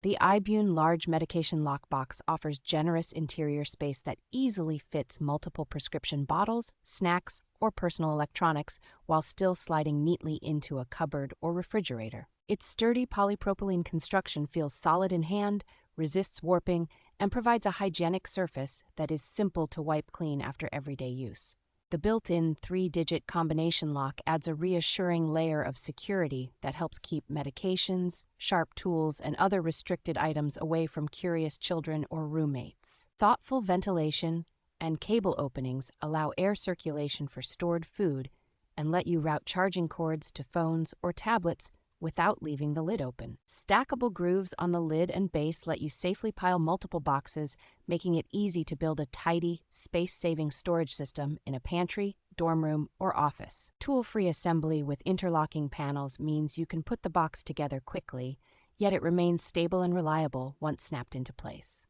The iBune large medication lockbox offers generous interior space that easily fits multiple prescription bottles, snacks, or personal electronics while still sliding neatly into a cupboard or refrigerator. Its sturdy polypropylene construction feels solid in hand, resists warping, and provides a hygienic surface that is simple to wipe clean after everyday use. The built-in 3-digit combination lock adds a reassuring layer of security that helps keep medications, sharp tools, and other restricted items away from curious children or roommates. Thoughtful ventilation and cable openings allow air circulation for stored food and let you route charging cords to phones or tablets without leaving the lid open. Stackable grooves on the lid and base let you safely pile multiple boxes, making it easy to build a tidy, space-saving storage system in a pantry, dorm room, or office. Tool-free assembly with interlocking panels means you can put the box together quickly, yet it remains stable and reliable once snapped into place.